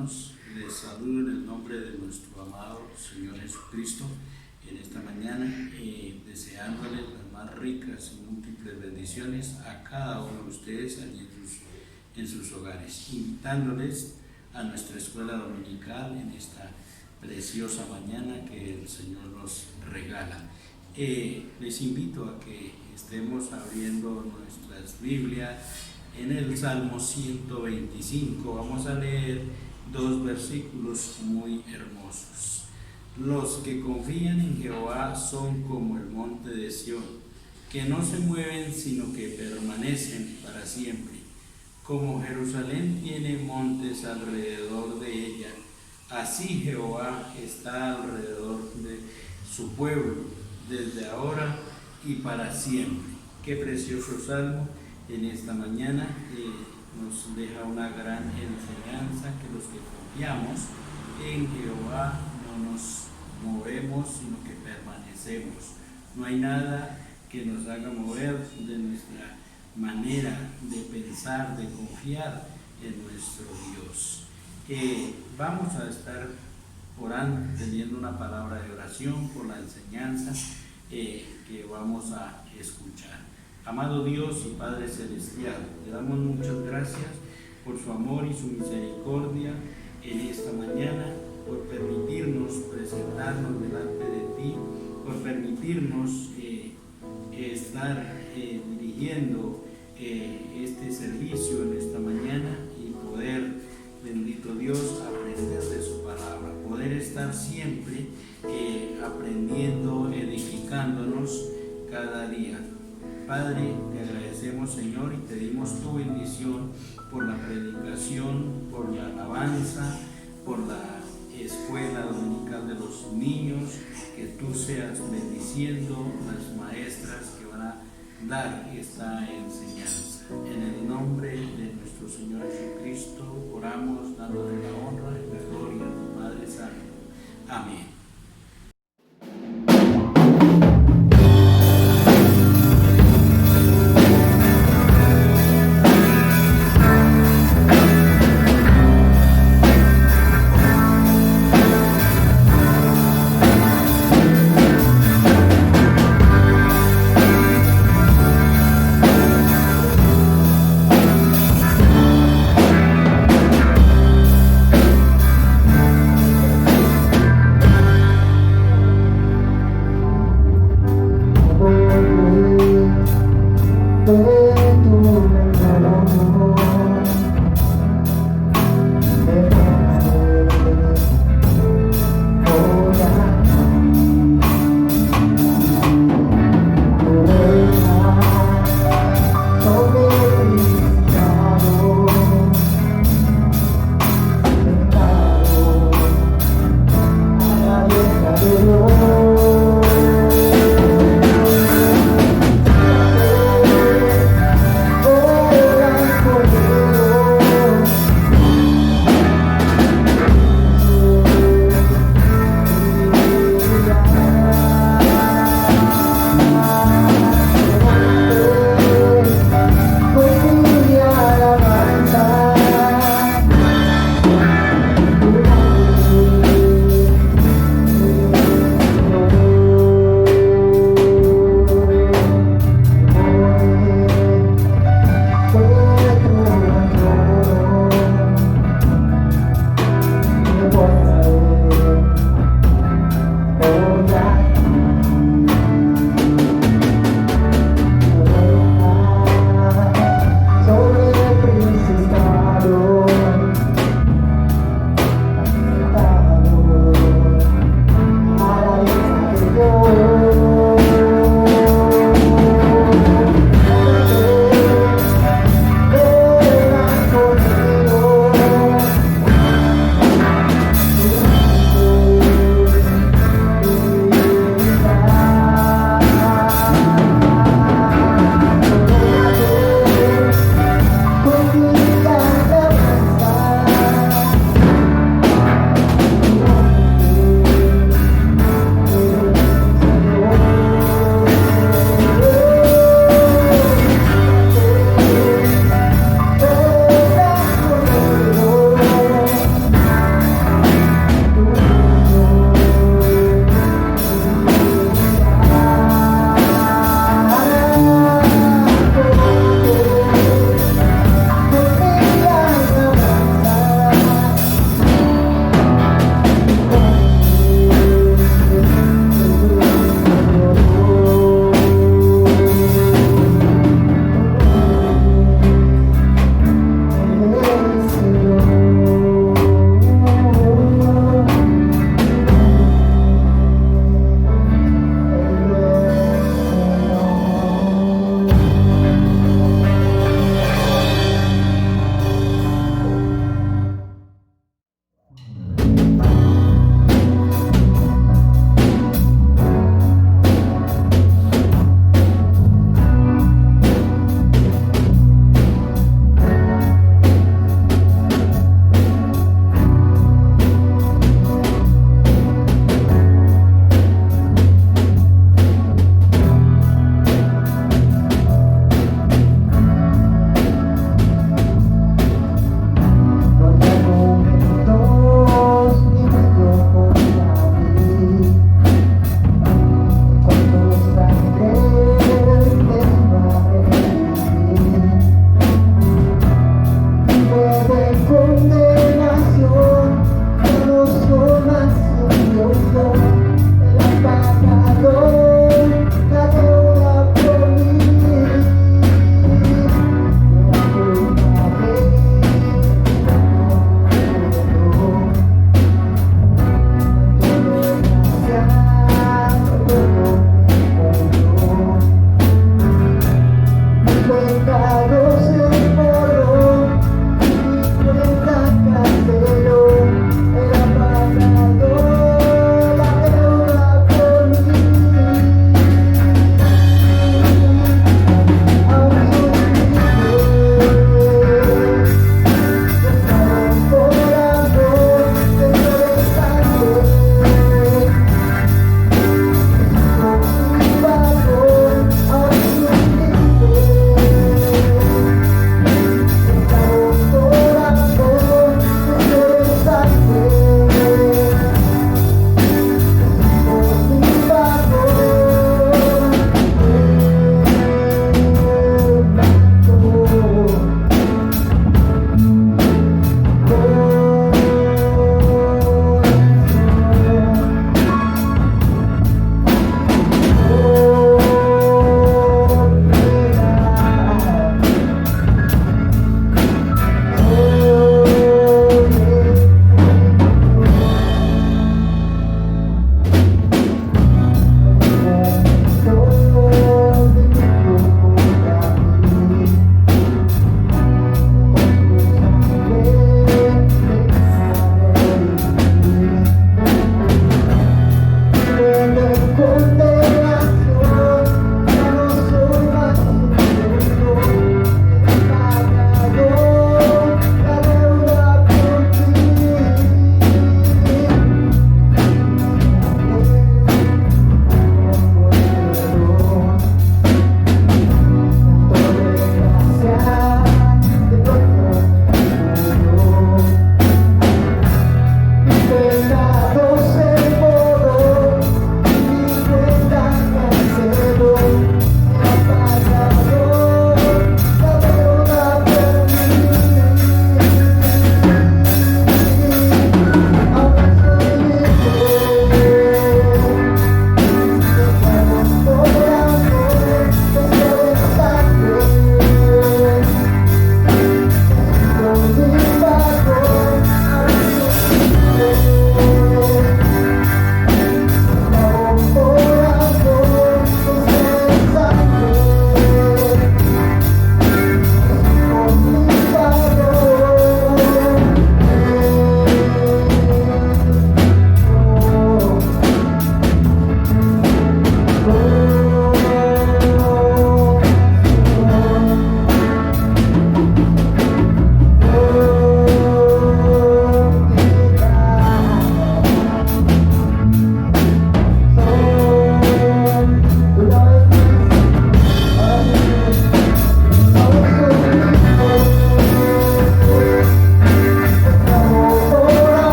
hermanos, les saludo en el nombre de nuestro amado Señor Jesucristo en esta mañana, deseándoles las más ricas y múltiples bendiciones a cada uno de ustedes allí en sus hogares, invitándoles a nuestra escuela dominical en esta preciosa mañana que el Señor nos regala. Les invito a que estemos abriendo nuestras Biblias en el Salmo 125. Vamos a leer dos versículos muy hermosos. Los que confían en Jehová son como el monte de Sión, que no se mueven sino que permanecen para siempre. Como Jerusalén tiene montes alrededor de ella, así Jehová está alrededor de su pueblo, desde ahora y para siempre. Qué precioso salmo en esta mañana, nos deja una gran enseñanza, que los que confiamos en Jehová no nos movemos, sino que permanecemos. No hay nada que nos haga mover de nuestra manera de pensar, de confiar en nuestro Dios. Vamos a estar orando, teniendo una palabra de oración por la enseñanza que vamos a escuchar. Amado Dios y Padre Celestial, le damos muchas gracias por su amor y su misericordia en esta mañana, por permitirnos presentarnos delante de ti, por permitirnos estar dirigiendo este servicio en esta mañana y poder, bendito Dios, aprender de su palabra, poder estar siempre aprendiendo, edificándonos cada día. Padre, te agradecemos, Señor, y te dimos tu bendición por la predicación, por la alabanza, por la escuela dominical de los niños, que tú seas bendiciendo las maestras que van a dar esta enseñanza. En el nombre de nuestro Señor Jesucristo oramos, dándole la honra y la gloria a tu Padre Santo. Amén.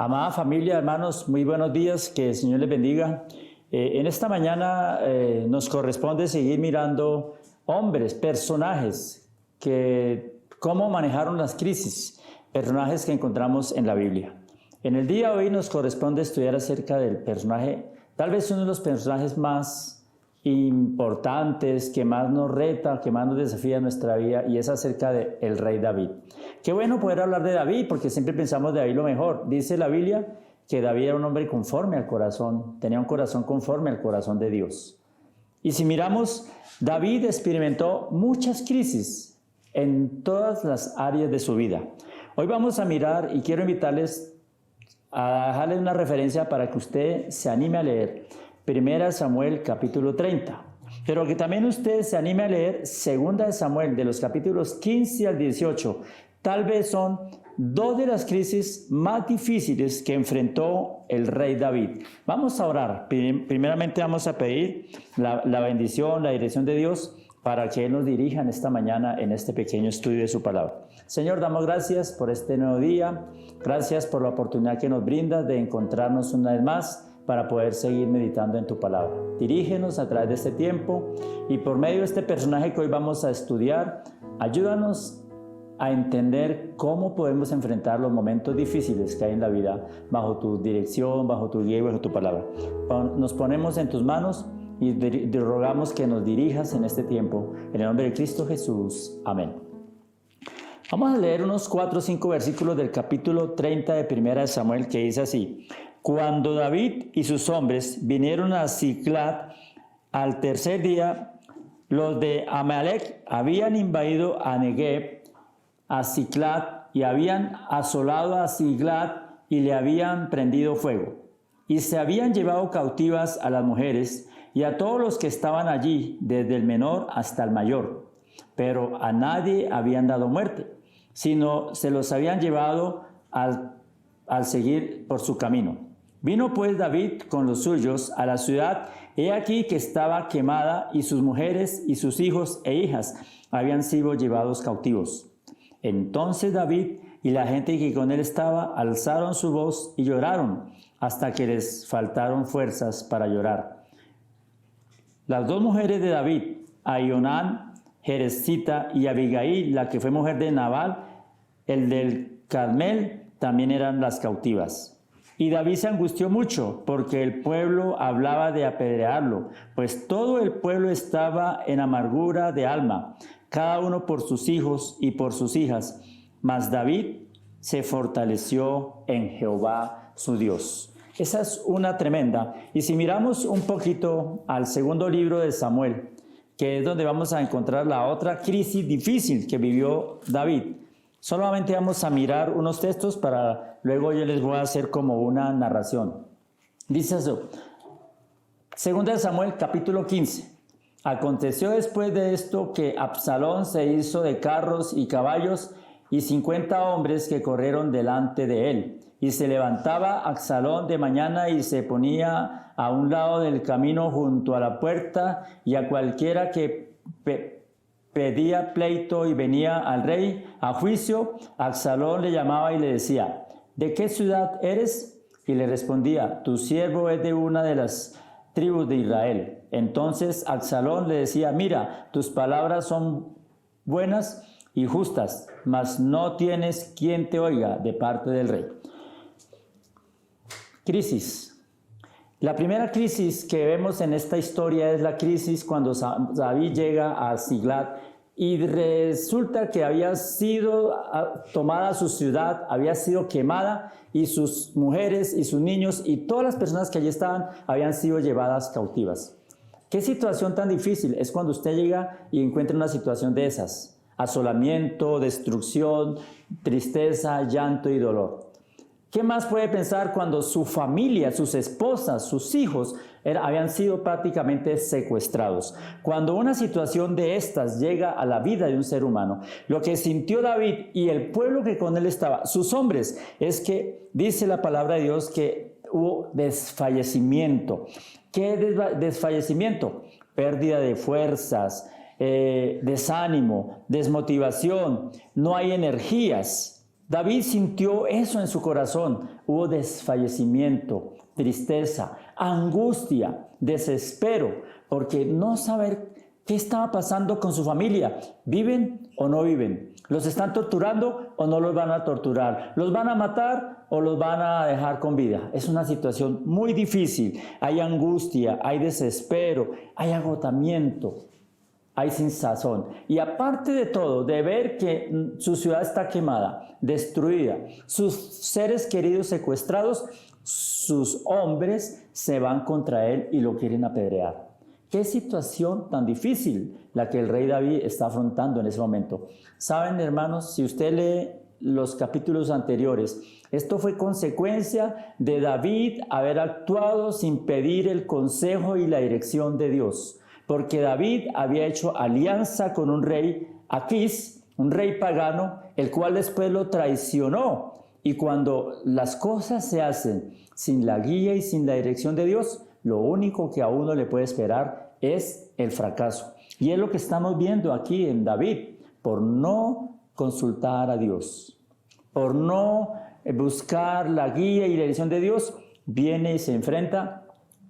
Amada familia, hermanos, muy buenos días, que el Señor les bendiga. En esta mañana nos corresponde seguir mirando hombres, personajes, cómo manejaron las crisis, personajes que encontramos en la Biblia. En el día de hoy nos corresponde estudiar acerca del personaje, tal vez uno de los personajes más importantes, que más nos reta, que más nos desafía en nuestra vida, y es acerca del rey David. Qué bueno poder hablar de David, porque siempre pensamos de David lo mejor. Dice la Biblia que David era un hombre conforme al corazón, tenía un corazón conforme al corazón de Dios. Y si miramos, David experimentó muchas crisis en todas las áreas de su vida. Hoy vamos a mirar, y quiero invitarles a dejarles una referencia para que usted se anime a leer 1 Samuel capítulo 30, pero que también usted se anime a leer 2 Samuel de los capítulos 15 al 18. Tal vez son dos de las crisis más difíciles que enfrentó el rey David. Vamos a orar. Primeramente vamos a pedir la bendición, la dirección de Dios para que Él nos dirija en esta mañana en este pequeño estudio de su palabra. Señor, damos gracias por este nuevo día. Gracias por la oportunidad que nos brindas de encontrarnos una vez más para poder seguir meditando en tu palabra. Dirígenos a través de este tiempo y por medio de este personaje que hoy vamos a estudiar, ayúdanos a entender cómo podemos enfrentar los momentos difíciles que hay en la vida bajo tu dirección, bajo tu guía y bajo tu palabra. Nos ponemos en tus manos y te rogamos que nos dirijas en este tiempo. En el nombre de Cristo Jesús. Amén. Vamos a leer unos 4 o 5 versículos del capítulo 30 de 1 Samuel que dice así: Cuando David y sus hombres vinieron a Siclag al tercer día, los de Amalec habían invadido a Negev, a Siclag, y habían asolado a Siclag y le habían prendido fuego. Y se habían llevado cautivas a las mujeres y a todos los que estaban allí, desde el menor hasta el mayor. Pero a nadie habían dado muerte, sino se los habían llevado al seguir por su camino. Vino pues David con los suyos a la ciudad, he aquí que estaba quemada, y sus mujeres y sus hijos e hijas habían sido llevados cautivos. Entonces David y la gente que con él estaba alzaron su voz y lloraron hasta que les faltaron fuerzas para llorar. Las dos mujeres de David, Ahinoam, Jerezita, y Abigail, la que fue mujer de Nabal, el del Carmel, también eran las cautivas. Y David se angustió mucho porque el pueblo hablaba de apedrearlo, pues todo el pueblo estaba en amargura de alma, cada uno por sus hijos y por sus hijas. Mas David se fortaleció en Jehová su Dios. Esa es una tremenda. Y si miramos un poquito al segundo libro de Samuel, que es donde vamos a encontrar la otra crisis difícil que vivió David, solamente vamos a mirar unos textos para luego yo les voy a hacer como una narración. Dice eso, 2 Samuel capítulo 15. Aconteció después de esto que Absalón se hizo de carros y caballos y 50 hombres que corrieron delante de él. Y se levantaba Absalón de mañana y se ponía a un lado del camino junto a la puerta, y a cualquiera que pedía pleito y venía al rey a juicio, Absalón le llamaba y le decía: ¿de qué ciudad eres? Y le respondía: tu siervo es de una de las tribus de Israel. Entonces Absalón le decía: mira, tus palabras son buenas y justas, mas no tienes quien te oiga de parte del rey. Crisis. La primera crisis que vemos en esta historia es la crisis cuando David llega a Siclag y resulta que había sido tomada su ciudad, había sido quemada, y sus mujeres y sus niños y todas las personas que allí estaban habían sido llevadas cautivas. ¿Qué situación tan difícil es cuando usted llega y encuentra una situación de esas? Asolamiento, destrucción, tristeza, llanto y dolor. ¿Qué más puede pensar cuando su familia, sus esposas, sus hijos habían sido prácticamente secuestrados? Cuando una situación de estas llega a la vida de un ser humano, lo que sintió David y el pueblo que con él estaba, sus hombres, es que dice la palabra de Dios que hubo desfallecimiento. ¿Qué es desfallecimiento? Pérdida de fuerzas, desánimo, desmotivación, no hay energías. David sintió eso en su corazón. Hubo desfallecimiento, tristeza, angustia, desespero, porque no saber qué estaba pasando con su familia. ¿Viven o no viven? ¿Los están torturando o no los van a torturar? ¿Los van a matar o los van a dejar con vida? Es una situación muy difícil. Hay angustia, hay desespero, hay agotamiento, hay sinsazón. Y aparte de todo, de ver que su ciudad está quemada, destruida, sus seres queridos secuestrados, sus hombres se van contra él y lo quieren apedrear. Qué situación tan difícil la que el rey David está afrontando en ese momento. Saben, hermanos, si usted lee los capítulos anteriores, esto fue consecuencia de David haber actuado sin pedir el consejo y la dirección de Dios. Porque David había hecho alianza con un rey, Aquís, un rey pagano, el cual después lo traicionó. Y cuando las cosas se hacen sin la guía y sin la dirección de Dios, lo único que a uno le puede esperar es el fracaso. Y es lo que estamos viendo aquí en David, por no consultar a Dios, por no buscar la guía y la dirección de Dios, viene y se enfrenta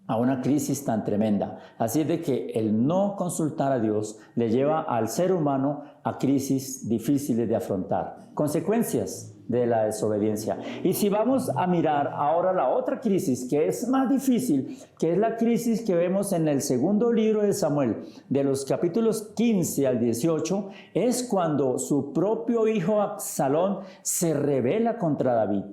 a una crisis tan tremenda. Así es de que el no consultar a Dios le lleva al ser humano a crisis difíciles de afrontar, consecuencias de la desobediencia. Y si vamos a mirar ahora la otra crisis que es más difícil, que es la crisis que vemos en el segundo libro de Samuel, de los capítulos 15 al 18, es cuando su propio hijo Absalón se rebela contra David.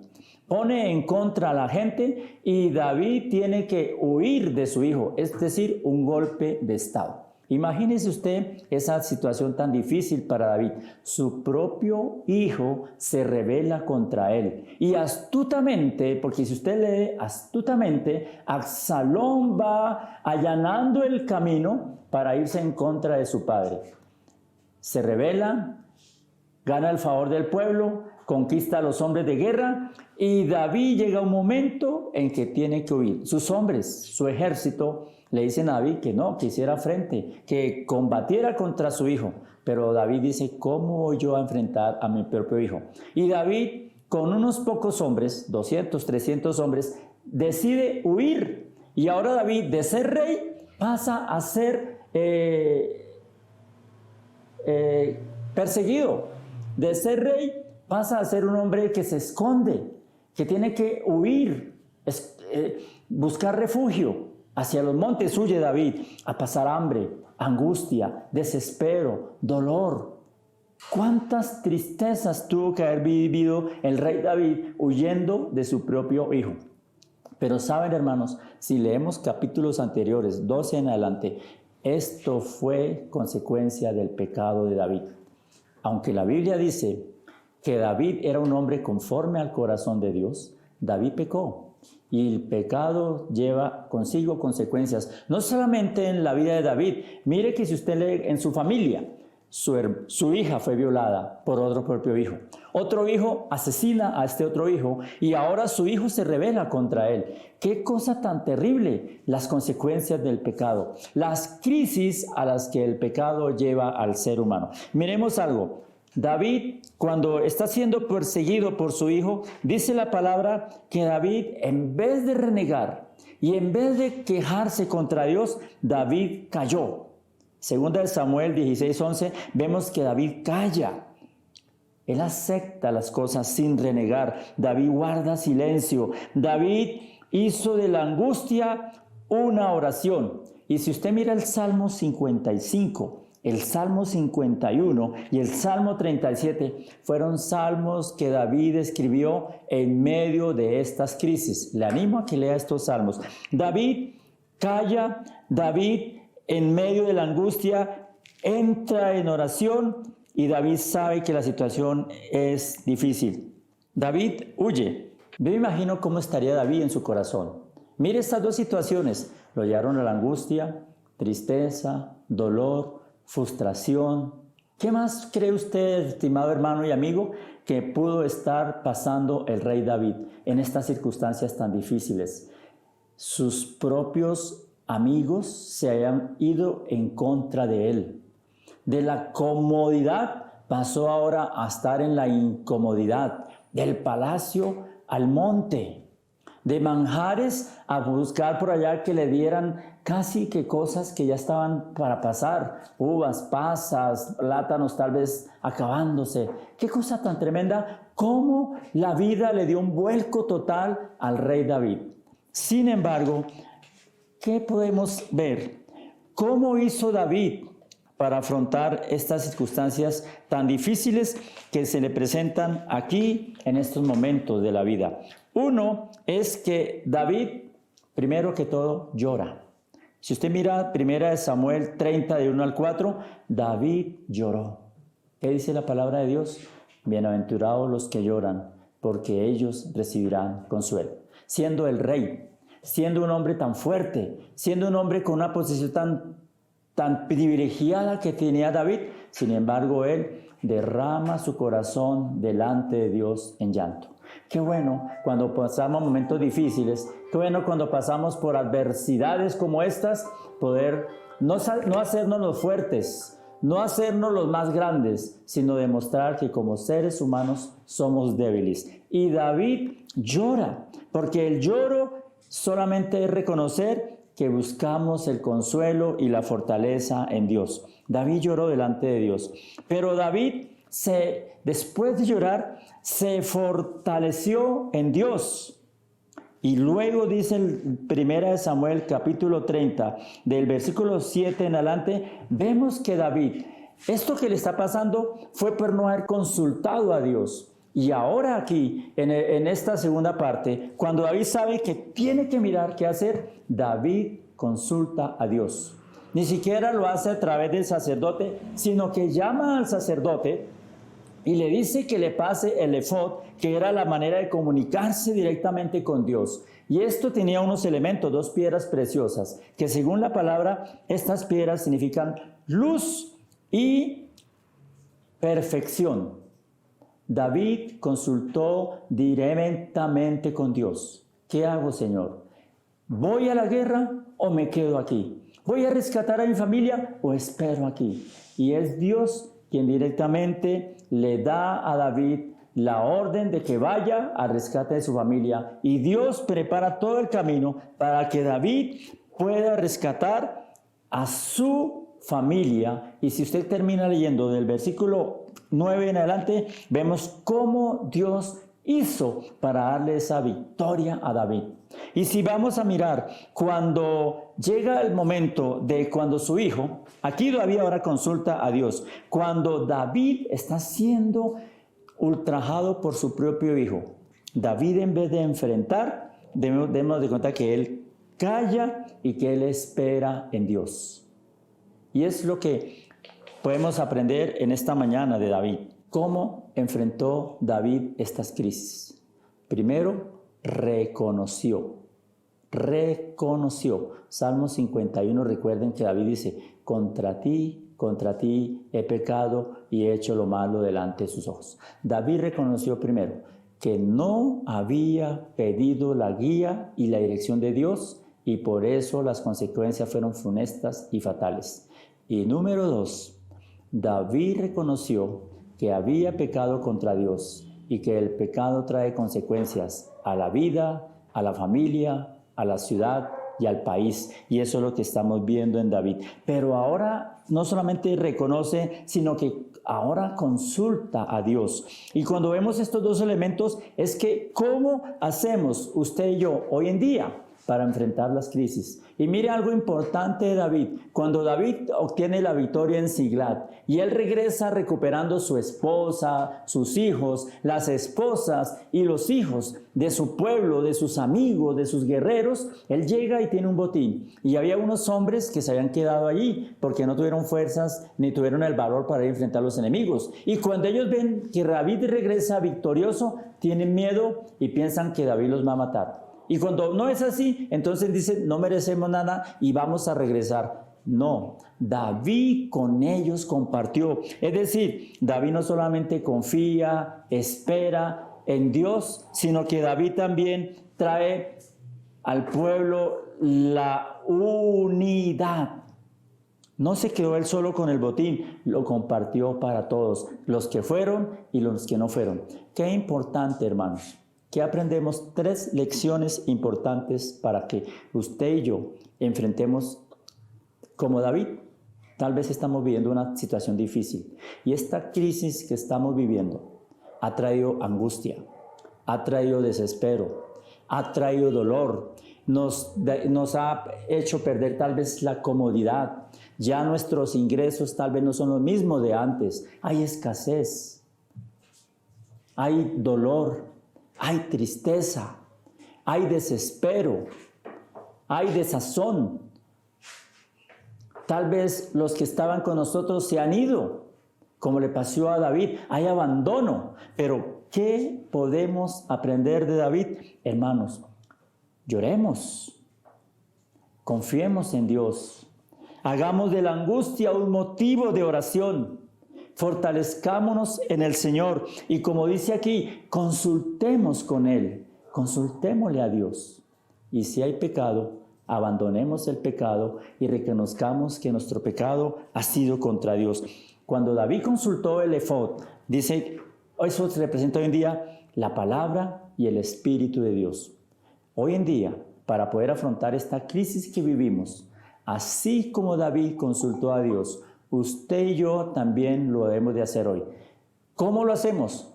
Pone en contra a la gente y David tiene que huir de su hijo, es decir, un golpe de estado. Imagínese usted esa situación tan difícil para David. Su propio hijo se rebela contra él. Y astutamente, porque si usted lee astutamente, Absalón va allanando el camino para irse en contra de su padre. Se rebela, gana el favor del pueblo, conquista a los hombres de guerra y David llega a un momento en que tiene que huir. Sus hombres, su ejército, le dicen a David que no, que hiciera frente, que combatiera contra su hijo. Pero David dice, ¿cómo voy yo a enfrentar a mi propio hijo? Y David, con unos pocos hombres, 200, 300 hombres, decide huir. Y ahora David, de ser rey, pasa a ser perseguido. De ser rey, pasa a ser un hombre que se esconde, que tiene que huir, buscar refugio. Hacia los montes huye David a pasar hambre, angustia, desespero, dolor. ¿Cuántas tristezas tuvo que haber vivido el rey David huyendo de su propio hijo? Pero saben, hermanos, si leemos capítulos anteriores, 12 en adelante, esto fue consecuencia del pecado de David. Aunque la Biblia dice que David era un hombre conforme al corazón de Dios, David pecó. Y el pecado lleva consigo consecuencias, no solamente en la vida de David. Mire que si usted lee en su familia, su hija fue violada por otro propio hijo. Otro hijo asesina a este otro hijo y ahora su hijo se rebela contra él. ¡Qué cosa tan terrible! Las consecuencias del pecado, las crisis a las que el pecado lleva al ser humano. Miremos algo. David, cuando está siendo perseguido por su hijo, dice la palabra que David, en vez de renegar y en vez de quejarse contra Dios, David cayó. Segunda de Samuel 16:11, vemos que David calla. Él acepta las cosas sin renegar. David guarda silencio. David hizo de la angustia una oración. Y si usted mira el Salmo 55, el Salmo 51 y el Salmo 37 fueron salmos que David escribió en medio de estas crisis. Le animo a que lea estos salmos. David calla, David en medio de la angustia entra en oración y David sabe que la situación es difícil. David huye. Yo me imagino cómo estaría David en su corazón. Mire estas dos situaciones. Lo llevaron a la angustia, tristeza, dolor, frustración. ¿Qué más cree usted, estimado hermano y amigo, que pudo estar pasando el rey David en estas circunstancias tan difíciles? Sus propios amigos se hayan ido en contra de él. De la comodidad pasó ahora a estar en la incomodidad, del palacio al monte, de manjares a buscar por allá que le dieran casi que cosas que ya estaban para pasar, uvas, pasas, plátanos tal vez acabándose. Qué cosa tan tremenda, cómo la vida le dio un vuelco total al rey David. Sin embargo, ¿qué podemos ver? ¿Cómo hizo David para afrontar estas circunstancias tan difíciles que se le presentan aquí en estos momentos de la vida? Uno es que David, primero que todo, llora. Si usted mira 1 Samuel 30, de 1 al 4, David lloró. ¿Qué dice la palabra de Dios? Bienaventurados los que lloran, porque ellos recibirán consuelo. Siendo el rey, siendo un hombre tan fuerte, siendo un hombre con una posición tan privilegiada que tenía David, sin embargo, él derrama su corazón delante de Dios en llanto. Qué bueno cuando pasamos momentos difíciles, qué bueno cuando pasamos por adversidades como estas, poder no hacernos los fuertes, no hacernos los más grandes, sino demostrar que como seres humanos somos débiles. Y David llora, porque el lloro solamente es reconocer que buscamos el consuelo y la fortaleza en Dios. David lloró delante de Dios, pero David después de llorar se fortaleció en Dios. Y luego dice en 1 Samuel capítulo 30, del versículo 7 en adelante, vemos que David, esto que le está pasando fue por no haber consultado a Dios. Y ahora aquí, en esta segunda parte, cuando David sabe que tiene que mirar qué hacer, David consulta a Dios. Ni siquiera lo hace a través del sacerdote, sino que llama al sacerdote y le dice que le pase el efod, que era la manera de comunicarse directamente con Dios. Y esto tenía unos elementos, 2 piedras preciosas, que según la palabra, estas piedras significan luz y perfección. David consultó directamente con Dios. ¿Qué hago, Señor? ¿Voy a la guerra o me quedo aquí? ¿Voy a rescatar a mi familia o espero aquí? Y es Dios quien directamente le da a David la orden de que vaya al rescate de su familia. Y Dios prepara todo el camino para que David pueda rescatar a su familia. Y si usted termina leyendo del versículo 9 en adelante, vemos cómo Dios hizo para darle esa victoria a David. Y si vamos a mirar, cuando llega el momento de cuando su hijo, aquí David ahora consulta a Dios, cuando David está siendo ultrajado por su propio hijo, David en vez de enfrentar, debemos de cuenta que él calla y que él espera en Dios. Y es lo que podemos aprender en esta mañana de David. ¿Cómo enfrentó David estas crisis? Primero, reconoció. Salmo 51, recuerden que David dice, contra ti he pecado y he hecho lo malo delante de sus ojos. David reconoció primero que no había pedido la guía y la dirección de Dios y por eso las consecuencias fueron funestas y fatales. Y número 2, David reconoció que había pecado contra Dios y que el pecado trae consecuencias a la vida, a la familia, a la ciudad y al país. Y eso es lo que estamos viendo en David. Pero ahora no solamente reconoce, sino que ahora consulta a Dios. Y cuando vemos estos 2 elementos, es que ¿cómo hacemos usted y yo hoy en día para enfrentar las crisis? Y mire algo importante de David. Cuando David obtiene la victoria en Siglat y él regresa recuperando su esposa, sus hijos, las esposas y los hijos de su pueblo, de sus amigos, de sus guerreros, él llega y tiene un botín. Y había unos hombres que se habían quedado allí porque no tuvieron fuerzas ni tuvieron el valor para ir a enfrentar a los enemigos. Y cuando ellos ven que David regresa victorioso, tienen miedo y piensan que David los va a matar. Y cuando no es así, entonces dicen, no merecemos nada y vamos a regresar. No, David con ellos compartió. Es decir, David no solamente confía, espera en Dios, sino que David también trae al pueblo la unidad. No se quedó él solo con el botín, lo compartió para todos, los que fueron y los que no fueron. Qué importante, hermanos, que aprendemos 3 lecciones importantes para que usted y yo enfrentemos como David. Tal vez estamos viviendo una situación difícil y esta crisis que estamos viviendo ha traído angustia, ha traído desespero, ha traído dolor, nos ha hecho perder tal vez la comodidad. Ya nuestros ingresos tal vez no son los mismos de antes. Hay escasez, hay dolor, hay tristeza, hay desespero, hay desazón. Tal vez los que estaban con nosotros se han ido, como le pasó a David, hay abandono. Pero, ¿qué podemos aprender de David? Hermanos, lloremos, confiemos en Dios, hagamos de la angustia un motivo de oración, fortalezcámonos en el Señor y como dice aquí, consultemos con Él, consultémosle a Dios. Y si hay pecado, abandonemos el pecado y reconozcamos que nuestro pecado ha sido contra Dios. Cuando David consultó el efod, dice, eso se representa hoy en día la palabra y el Espíritu de Dios. Hoy en día, para poder afrontar esta crisis que vivimos, así como David consultó a Dios, usted y yo también lo debemos de hacer hoy. ¿Cómo lo hacemos?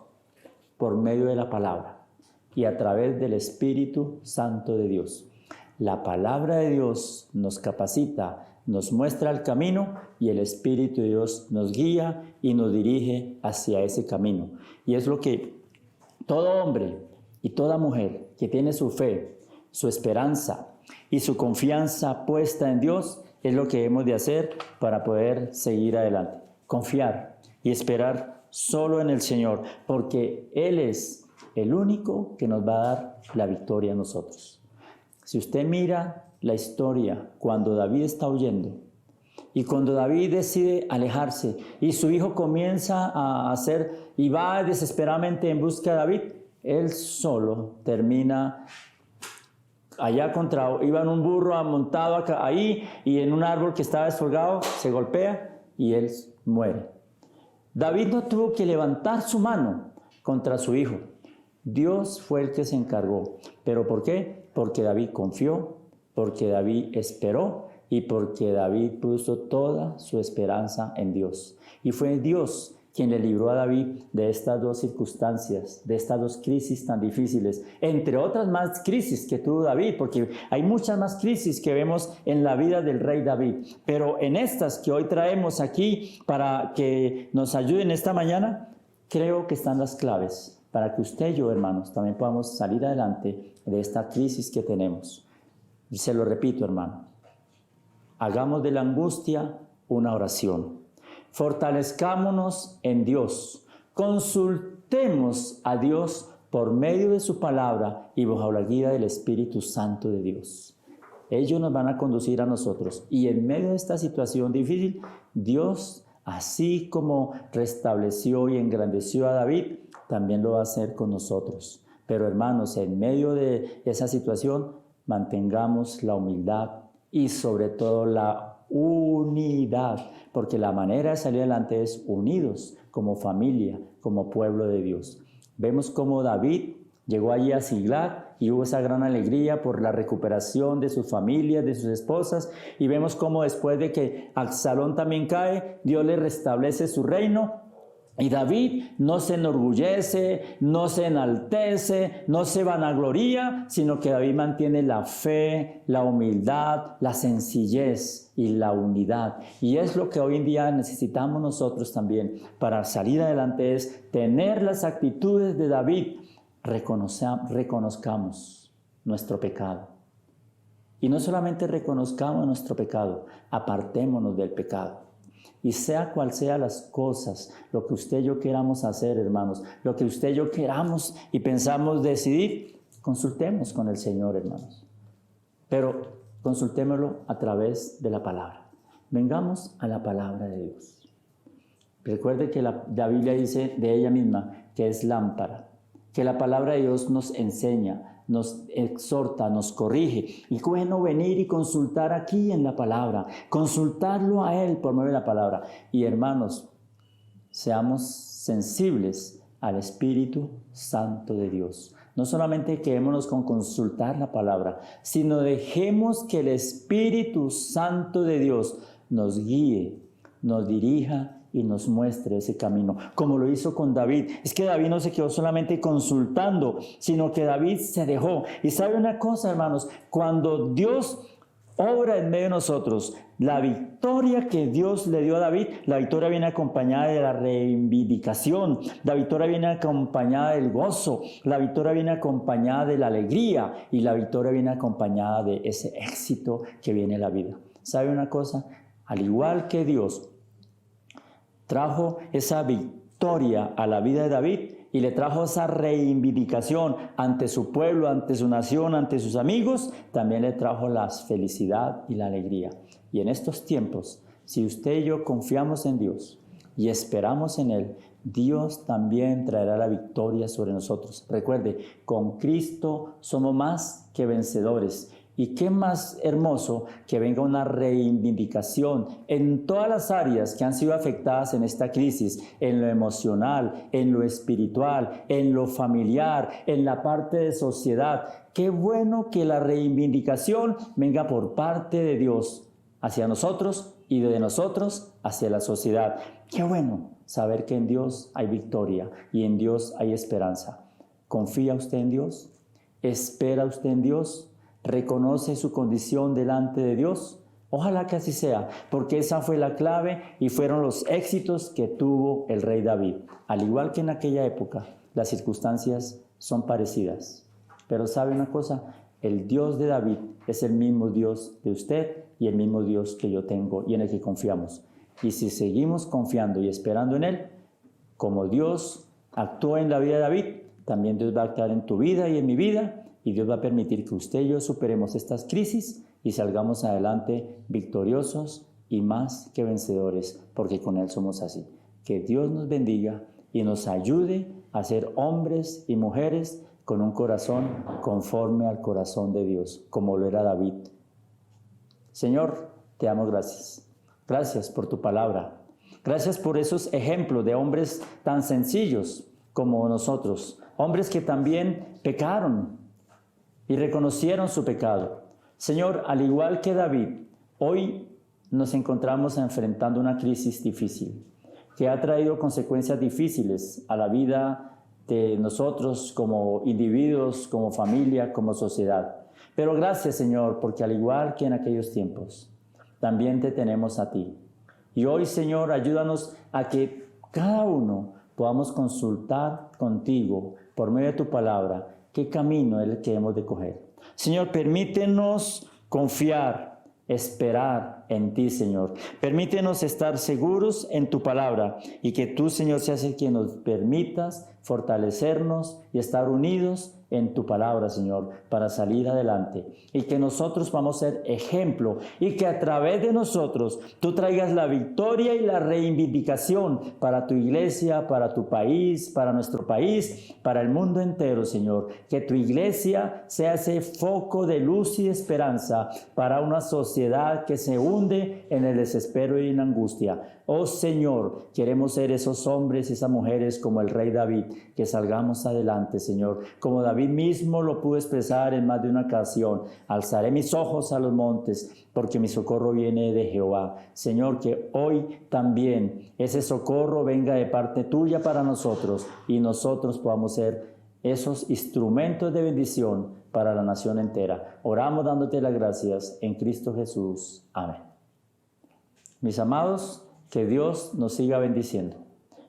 Por medio de la palabra y a través del Espíritu Santo de Dios. La palabra de Dios nos capacita, nos muestra el camino y el Espíritu de Dios nos guía y nos dirige hacia ese camino. Y es lo que todo hombre y toda mujer que tiene su fe, su esperanza y su confianza puesta en Dios, es lo que hemos de hacer para poder seguir adelante. Confiar y esperar solo en el Señor, porque Él es el único que nos va a dar la victoria a nosotros. Si usted mira la historia cuando David está huyendo y cuando David decide alejarse y su hijo comienza a hacer y va desesperadamente en busca de David, él solo termina allá iba en un burro montado ahí y en un árbol que estaba descolgado, se golpea y él muere. David no tuvo que levantar su mano contra su hijo. Dios fue el que se encargó. ¿Pero por qué? Porque David confió, porque David esperó y porque David puso toda su esperanza en Dios. Y fue Dios quien le libró a David de estas 2 circunstancias, de estas 2 crisis tan difíciles, entre otras más crisis que tuvo David, porque hay muchas más crisis que vemos en la vida del rey David. Pero en estas que hoy traemos aquí para que nos ayuden esta mañana, creo que están las claves para que usted y yo, hermanos, también podamos salir adelante de esta crisis que tenemos. Y se lo repito, hermano, hagamos de la angustia una oración. Fortalezcámonos en Dios. Consultemos a Dios por medio de su palabra y bajo la guía del Espíritu Santo de Dios. Ellos nos van a conducir a nosotros. Y en medio de esta situación difícil, Dios, así como restableció y engrandeció a David, también lo va a hacer con nosotros. Pero hermanos, en medio de esa situación, mantengamos la humildad y sobre todo la unidad, porque la manera de salir adelante es unidos como familia, como pueblo de Dios. Vemos cómo David llegó allí a Siglag y hubo esa gran alegría por la recuperación de sus familias, de sus esposas, y vemos cómo después de que Absalón también cae, Dios le restablece su reino. Y David no se enorgullece, no se enaltece, no se vanagloria, sino que David mantiene la fe, la humildad, la sencillez y la unidad. Y es lo que hoy en día necesitamos nosotros también para salir adelante, es tener las actitudes de David. Reconozcamos nuestro pecado. Y no solamente reconozcamos nuestro pecado, apartémonos del pecado. Y sea cual sea las cosas, lo que usted y yo queramos hacer, hermanos, lo que usted y yo queramos y pensamos decidir, consultemos con el Señor, hermanos. Pero consultémoslo a través de la palabra. Vengamos a la palabra de Dios. Recuerde que la Biblia dice de ella misma que es lámpara, que la palabra de Dios nos enseña nos exhorta, nos corrige. Y bueno venir y consultar aquí en la palabra, consultarlo a Él por medio de la palabra. Y hermanos, seamos sensibles al Espíritu Santo de Dios. No solamente quedémonos con consultar la palabra, sino dejemos que el Espíritu Santo de Dios nos guíe, nos dirija y nos muestre ese camino, como lo hizo con David. Es que David no se quedó solamente consultando, sino que David se dejó. Y sabe una cosa, hermanos, cuando Dios obra en medio de nosotros, la victoria que Dios le dio a David, la victoria viene acompañada de la reivindicación, la victoria viene acompañada del gozo, la victoria viene acompañada de la alegría y la victoria viene acompañada de ese éxito que viene en la vida. ¿Sabe una cosa? Al igual que Dios trajo esa victoria a la vida de David y le trajo esa reivindicación ante su pueblo, ante su nación, ante sus amigos, también le trajo la felicidad y la alegría. Y en estos tiempos, si usted y yo confiamos en Dios y esperamos en Él, Dios también traerá la victoria sobre nosotros. Recuerde, con Cristo somos más que vencedores. Y qué más hermoso que venga una reivindicación en todas las áreas que han sido afectadas en esta crisis, en lo emocional, en lo espiritual, en lo familiar, en la parte de sociedad. Qué bueno que la reivindicación venga por parte de Dios hacia nosotros y de nosotros hacia la sociedad. Qué bueno saber que en Dios hay victoria y en Dios hay esperanza. ¿Confía usted en Dios? ¿Espera usted en Dios? ¿Reconoce su condición delante de Dios? Ojalá que así sea, porque esa fue la clave y fueron los éxitos que tuvo el rey David. Al igual que en aquella época, las circunstancias son parecidas. Pero ¿sabe una cosa? El Dios de David es el mismo Dios de usted y el mismo Dios que yo tengo y en el que confiamos. Y si seguimos confiando y esperando en Él, como Dios actuó en la vida de David, también Dios va a actuar en tu vida y en mi vida. Y Dios va a permitir que usted y yo superemos estas crisis y salgamos adelante victoriosos y más que vencedores, porque con Él somos así. Que Dios nos bendiga y nos ayude a ser hombres y mujeres con un corazón conforme al corazón de Dios, como lo era David. Señor, te damos gracias. Gracias por tu palabra. Gracias por esos ejemplos de hombres tan sencillos como nosotros. Hombres que también pecaron y reconocieron su pecado. Señor, al igual que David, hoy nos encontramos enfrentando una crisis difícil que ha traído consecuencias difíciles a la vida de nosotros como individuos, como familia, como sociedad. Pero gracias, Señor, porque al igual que en aquellos tiempos, también te tenemos a ti. Y hoy, Señor, ayúdanos a que cada uno podamos consultar contigo por medio de tu palabra qué camino es el que hemos de coger. Señor, permítenos confiar, esperar en ti, Señor. Permítenos estar seguros en tu palabra y que tú, Señor, seas el que nos permitas fortalecernos y estar unidos en tu palabra, Señor, para salir adelante. Y que nosotros vamos a ser ejemplo y que a través de nosotros tú traigas la victoria y la reivindicación para tu iglesia, para tu país, para nuestro país, para el mundo entero, Señor. Que tu iglesia sea ese foco de luz y de esperanza para una sociedad que se hunde en el desespero y en la angustia. Oh Señor, queremos ser esos hombres y esas mujeres como el rey David, que salgamos adelante, Señor. Como David mismo lo pudo expresar en más de una ocasión: alzaré mis ojos a los montes, porque mi socorro viene de Jehová. Señor, que hoy también ese socorro venga de parte tuya para nosotros y nosotros podamos ser esos instrumentos de bendición para la nación entera. Oramos dándote las gracias en Cristo Jesús. Amén. Mis amados, que Dios nos siga bendiciendo.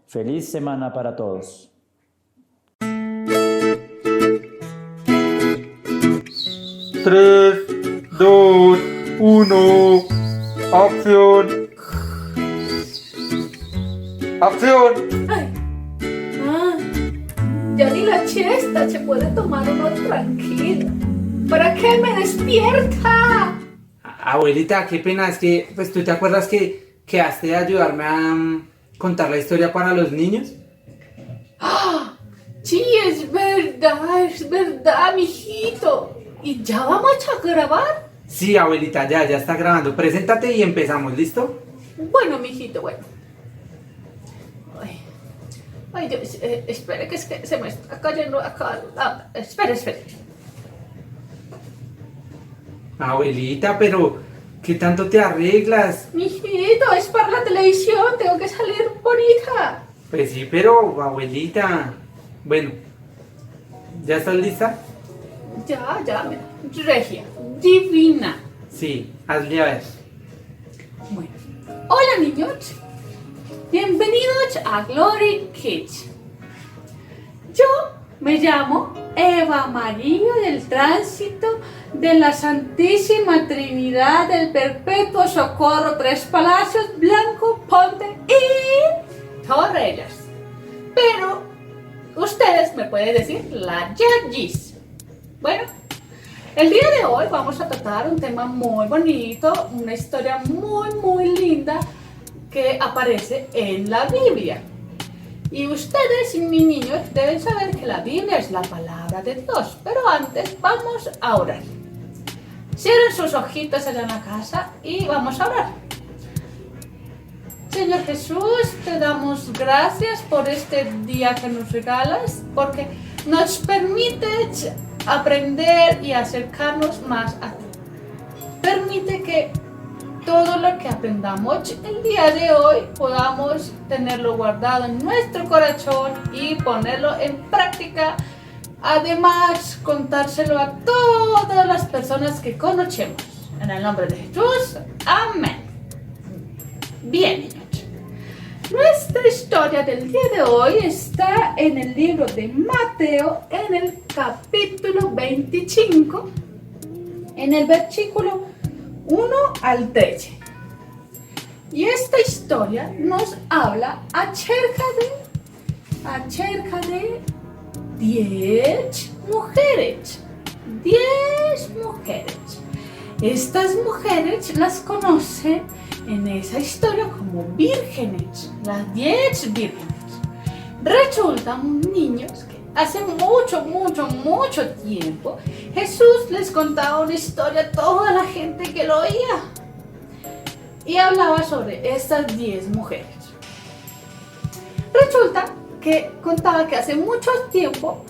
Feliz semana para todos. 3, 2, 1, acción. ¡Acción! Ay, ya ni la siesta se puede tomar uno tranquilo. ¿Para qué me despierta? Abuelita, qué pena, es que, pues, ¿tú te acuerdas que quedaste de ayudarme a contar la historia para los niños? ¡Ah! Sí, es verdad, mijito. ¿Y ya vamos a grabar? Sí, abuelita, ya está grabando. Preséntate y empezamos, ¿listo? Bueno, mijito, bueno. Ay, Dios, espere que es que se me está cayendo acá. Espere. Abuelita, pero ¿qué tanto te arreglas? Mijito, es para la televisión, tengo que salir bonita. Pues sí, pero abuelita. Bueno, ¿ya estás lista? Ya, mira. Regia, divina. Sí, hazle a ver. Bueno, hola niños, bienvenidos a Glory Kids. Yo me llamo Eva María del Tránsito de la Santísima Trinidad del Perpetuo Socorro Tres Palacios, Blanco, Ponte y Torrellas. Pero ustedes me pueden decir la Yagis. Bueno, el día de hoy vamos a tratar un tema muy bonito, una historia muy linda que aparece en la Biblia. Y ustedes, mis niños, deben saber que la Biblia es la palabra de Dios. Pero antes vamos a orar. Cierren sus ojitos allá en la casa y vamos a orar. Señor Jesús, te damos gracias por este día que nos regalas, porque nos permites aprender y acercarnos más a ti. Permite que todo lo que aprendamos el día de hoy podamos tenerlo guardado en nuestro corazón y ponerlo en práctica. Además, contárselo a todas las personas que conocemos. En el nombre de Jesús, amén. Bien, niños. Nuestra historia del día de hoy está en el libro de Mateo, en el capítulo 25, en el versículo 1 al 13. Y esta historia nos habla acerca de 10 mujeres. 10 mujeres. Estas mujeres las conocen en esa historia como vírgenes, las 10 vírgenes. Resultan niños que hace mucho tiempo Jesús les contaba una historia a toda la gente que lo oía y hablaba sobre estas 10 mujeres. Resulta que contaba que hace mucho tiempo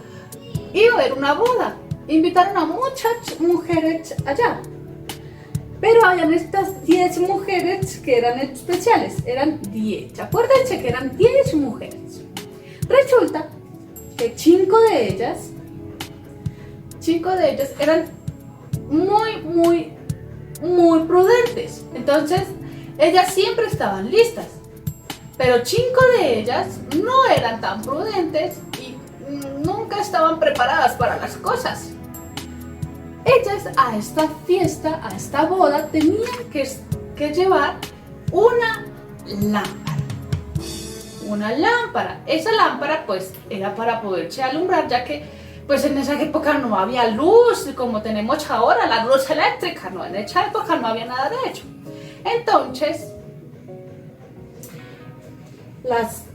iba a haber una boda. Invitaron a muchas mujeres allá. Pero habían estas 10 mujeres que eran especiales, eran 10. Acuérdense que eran 10 mujeres. Resulta que 5 de ellas eran muy prudentes. Entonces, ellas siempre estaban listas. Pero 5 de ellas no eran tan prudentes y nunca estaban preparadas para las cosas. Ellas a esta fiesta, a esta boda, tenían que llevar una lámpara. Una lámpara. Esa lámpara pues era para poderse alumbrar, ya que pues en esa época no había luz como tenemos ahora, la luz eléctrica, no, en esa época no había nada de hecho. Entonces, las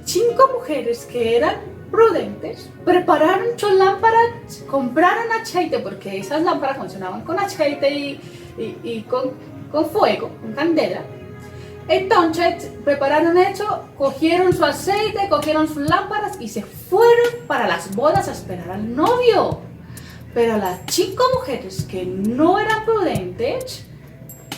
5 mujeres que eran prudentes prepararon sus lámparas, compraron aceite, porque esas lámparas funcionaban con aceite y con fuego, con candela. Entonces prepararon eso, cogieron su aceite, cogieron sus lámparas y se fueron para las bodas a esperar al novio. Pero las 5 mujeres que no eran prudentes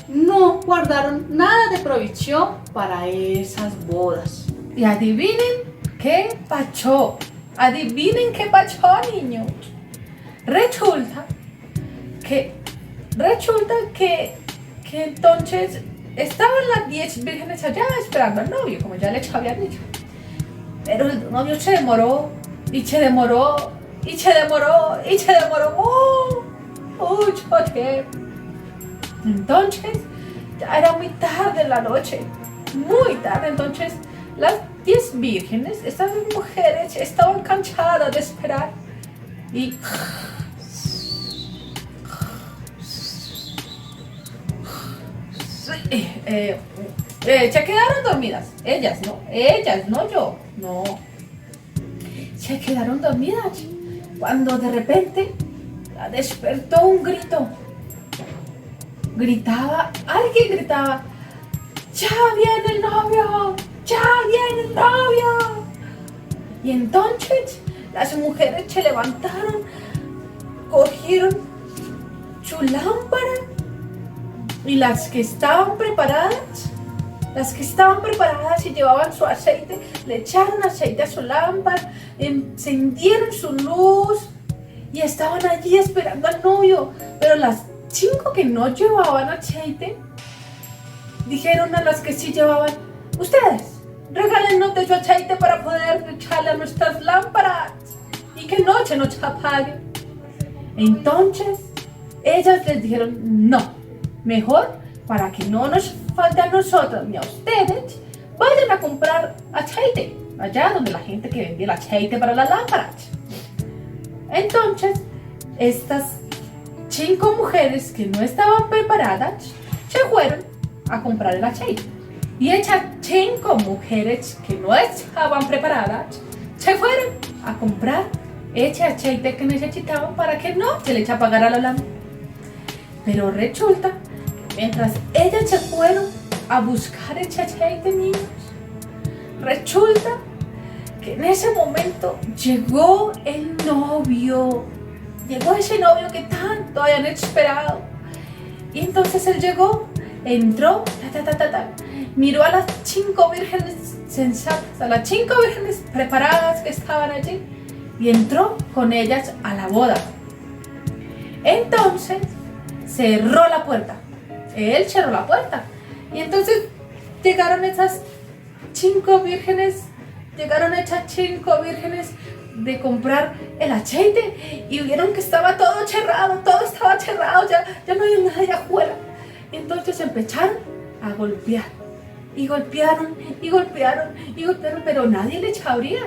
no guardaron nada de provisión para esas bodas. Y adivinen qué pasó. Adivinen qué pasó, niños. Resulta que entonces estaban las 10 vírgenes allá esperando al novio, como ya les había dicho. Pero el novio se demoró mucho tiempo. Entonces, ya era muy tarde en la noche, muy tarde. Entonces, las 10 vírgenes, estas mujeres, estaban cansadas de esperar y se quedaron dormidas. Ellas, no yo, no. se quedaron dormidas cuando de repente la despertó un grito. Alguien gritaba, ¡ya viene el novio! ¡Ya viene el novio! Y entonces las mujeres se levantaron, cogieron su lámpara y las que estaban preparadas y llevaban su aceite, le echaron aceite a su lámpara, encendieron su luz y estaban allí esperando al novio. Pero las 5 que no llevaban aceite dijeron a las que sí llevaban, ustedes, regálenos de su aceite para poder echarle a nuestras lámparas y que no se nos apague. Entonces ellas les dijeron, no, mejor para que no nos falte a nosotros ni a ustedes, vayan a comprar aceite allá donde la gente que vendía el aceite para las lámparas. Entonces estas 5 mujeres que no estaban preparadas se fueron a comprar el aceite. Y esas 5 mujeres que no estaban preparadas se fueron a comprar ese aceite que necesitaban para que no se les apagara la lámpara. Pero resulta que mientras ellas se fueron a buscar ese aceite, niños, resulta que en ese momento llegó el novio. Llegó ese novio que tanto habían esperado. Y entonces él llegó, entró, miró a las 5 vírgenes sensatas, a las 5 vírgenes preparadas que estaban allí, y entró con ellas a la boda. Entonces cerró la puerta. Él cerró la puerta. Y entonces llegaron esas 5 vírgenes de comprar el aceite y vieron que estaba todo cerrado, ya no había nadie afuera. Entonces empezaron a golpear y golpearon, pero nadie les abría.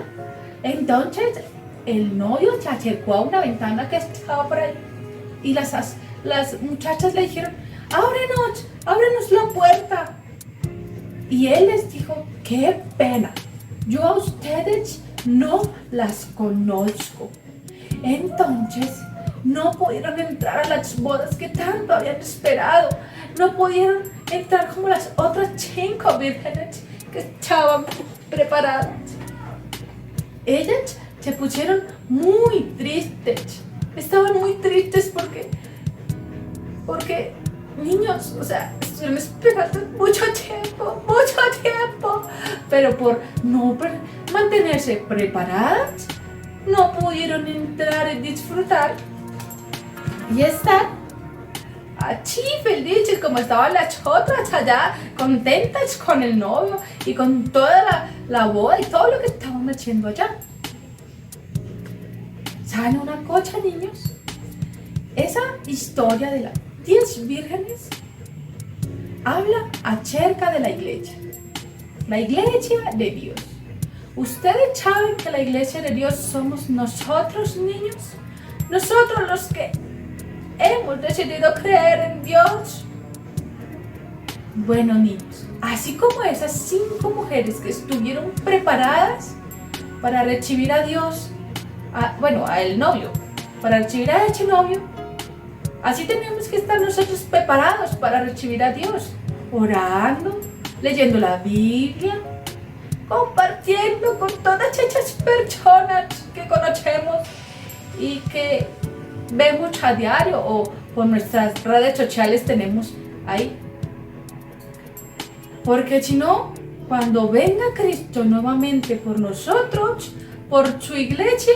Entonces el novio se acercó a una ventana que estaba por ahí y las muchachas le dijeron, ábrenos la puerta. Y él les dijo, qué pena, yo a ustedes no las conozco. Entonces no pudieron entrar a las bodas que tanto habían esperado. No pudieron entrar como las otras 5 vírgenes que estaban preparadas. Ellas se pusieron muy tristes. Estaban muy tristes porque niños, o sea, estuvieron esperando mucho tiempo, pero por no mantenerse preparadas, no pudieron entrar y disfrutar y estar allí felices como estaban las otras allá, contentas con el novio y con toda la boda y todo lo que estaban haciendo allá. ¿Saben una cosa, niños? Esa historia de las 10 vírgenes habla acerca de la iglesia de Dios. ¿Ustedes saben que la iglesia de Dios somos nosotros, niños? Nosotros los que hemos decidido creer en Dios. Bueno, niños, así como esas 5 mujeres que estuvieron preparadas para recibir a Dios, a el novio, para recibir a ese novio, así tenemos que estar nosotros preparados para recibir a Dios, orando, leyendo la Biblia, compartiendo con todas esas personas que conocemos y que vemos a diario o por nuestras redes sociales tenemos ahí. Porque si no, cuando venga Cristo nuevamente por nosotros, por su iglesia,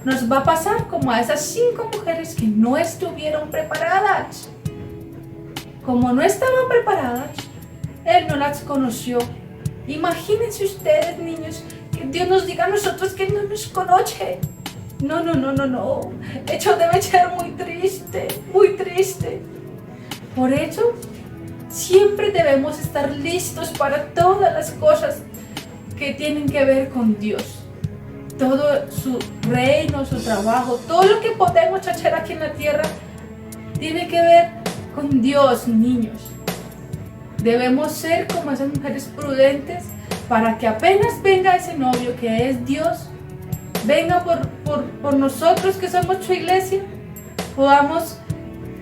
nos va a pasar como a esas 5 mujeres que no estuvieron preparadas. Como no estaban preparadas, Él no las conoció. Imagínense ustedes, niños, que Dios nos diga a nosotros que no nos conoce. No. Eso debe ser muy triste, muy triste. Por eso, siempre debemos estar listos para todas las cosas que tienen que ver con Dios. Todo su reino, su trabajo, todo lo que podemos hacer aquí en la tierra tiene que ver con Dios, niños. Debemos ser como esas mujeres prudentes para que apenas venga ese novio que es Dios, venga por nosotros que somos su iglesia, podamos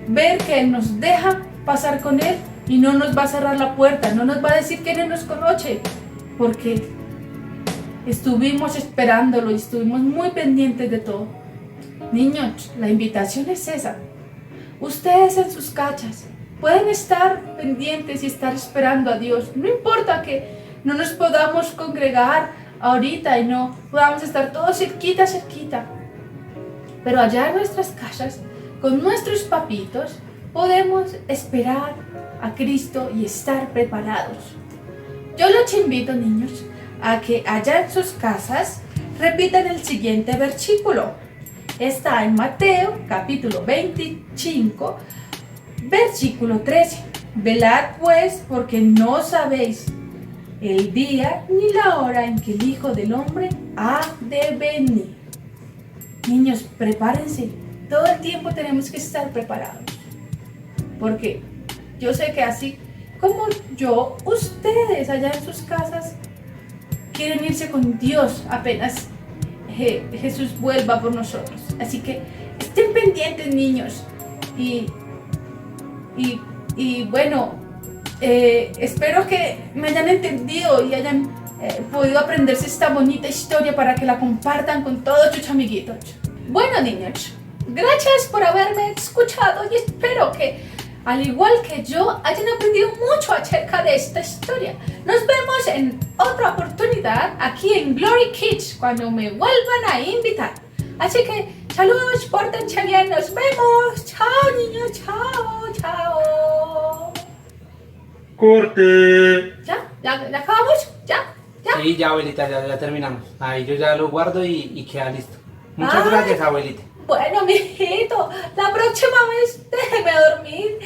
ver que Él nos deja pasar con Él y no nos va a cerrar la puerta, no nos va a decir que Él nos conoce, porque estuvimos esperándolo y estuvimos muy pendientes de todo. Niños, la invitación es esa. Ustedes en sus casas pueden estar pendientes y estar esperando a Dios. No importa que no nos podamos congregar ahorita y no podamos estar todos cerquita. Pero allá en nuestras casas, con nuestros papitos, podemos esperar a Cristo y estar preparados. Yo los invito, niños, a que allá en sus casas repitan el siguiente versículo. Está en Mateo capítulo 25, versículo 13. Velad pues, porque no sabéis el día ni la hora en que el Hijo del Hombre ha de venir. Niños, prepárense. Todo el tiempo tenemos que estar preparados. Porque yo sé que así como yo, ustedes allá en sus casas quieren irse con Dios apenas Jesús vuelva por nosotros. Así que estén pendientes, niños. Y bueno, espero que me hayan entendido y hayan podido aprenderse esta bonita historia para que la compartan con todos sus amiguitos. Bueno, niños, gracias por haberme escuchado y espero que, al igual que yo, hayan aprendido mucho acerca de esta historia. Nos vemos en otra oportunidad aquí en Glory Kids cuando me vuelvan a invitar. Así que saludos, pórtense bien, nos vemos. Chao, niños, chao. Corte. ¿Ya acabamos? ¿Ya? Sí, ya, abuelita, ya terminamos. Ahí yo ya lo guardo y queda listo. Muchas Ay. gracias, abuelita. Bueno, mijito, la próxima vez déjeme dormir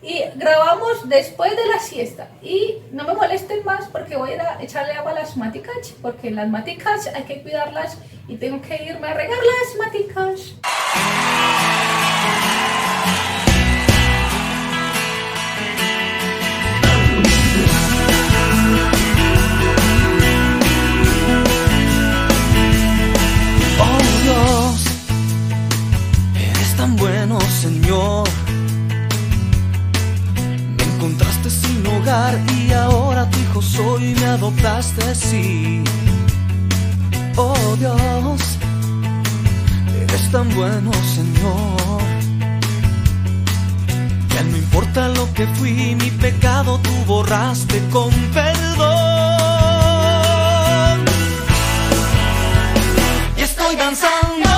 y grabamos después de la siesta. Y no me molesten más porque voy a ir a echarle agua a las maticas, porque las maticas hay que cuidarlas y tengo que irme a regar las maticas. Tan bueno, Señor. Me encontraste sin hogar y ahora tu hijo soy, me adoptaste así. Oh Dios, eres tan bueno, Señor. Ya no importa lo que fui, mi pecado tú borraste con perdón. Y estoy danzando,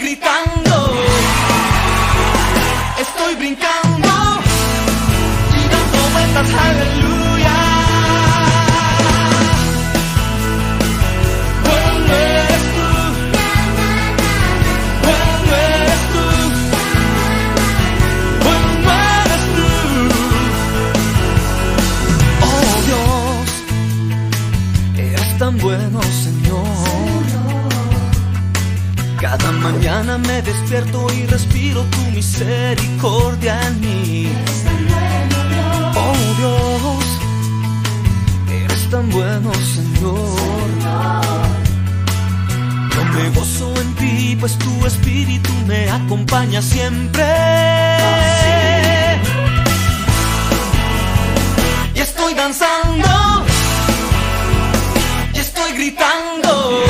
gritando, estoy brincando y dando vueltas, aleluya. Bueno eres tú, bueno eres tú, bueno eres tú. Oh Dios, eres tan bueno, Señor. Cada mañana me despierto y respiro tu misericordia en mí. Oh Dios, eres tan bueno, Señor. Yo me gozo en ti, pues tu espíritu me acompaña siempre. Y estoy danzando, y estoy gritando,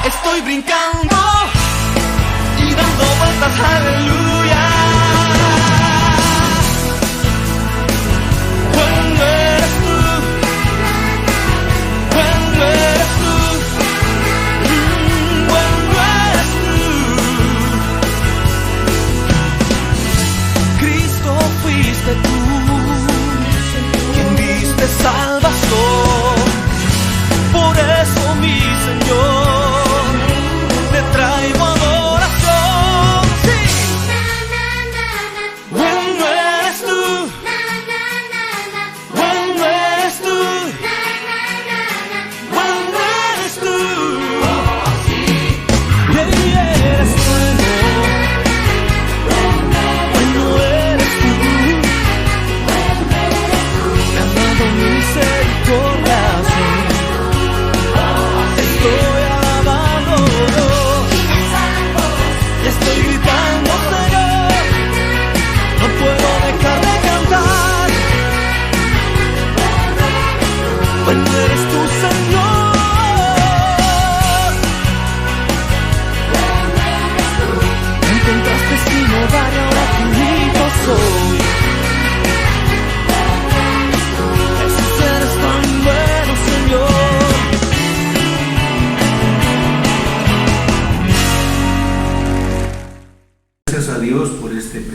estoy brincando y dando vueltas, aleluya. Bueno eres tú, bueno eres tú, bueno eres tú. Cristo fuiste tú, quien diste salvación. Por eso, mi Señor, traigo adoración, sí.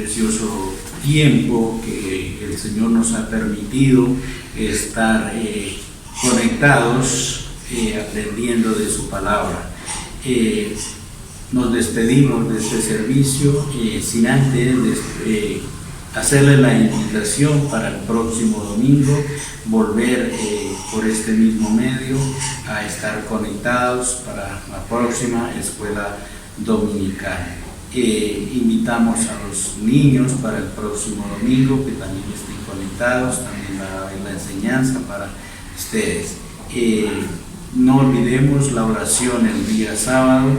precioso tiempo que el Señor nos ha permitido estar conectados, aprendiendo de su palabra. Nos despedimos de este servicio sin antes hacerle la invitación para el próximo domingo, volver por este mismo medio a estar conectados para la próxima escuela dominical. Invitamos a los niños para el próximo domingo que también estén conectados, también va a haber la enseñanza para ustedes. No olvidemos la oración el día sábado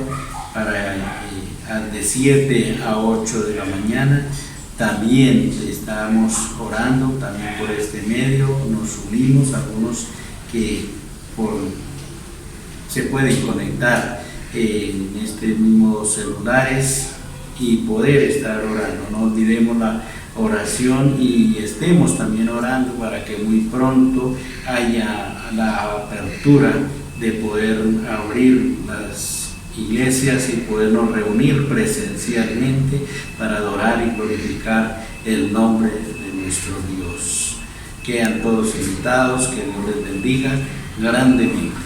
de 7 a 8 de la mañana. También estamos orando también por este medio, nos unimos algunos que se pueden conectar en este mismo celulares y poder estar orando. No olvidemos la oración y estemos también orando para que muy pronto haya la apertura de poder abrir las iglesias y podernos reunir presencialmente para adorar y glorificar el nombre de nuestro Dios. Quedan todos invitados, que Dios les bendiga grandemente.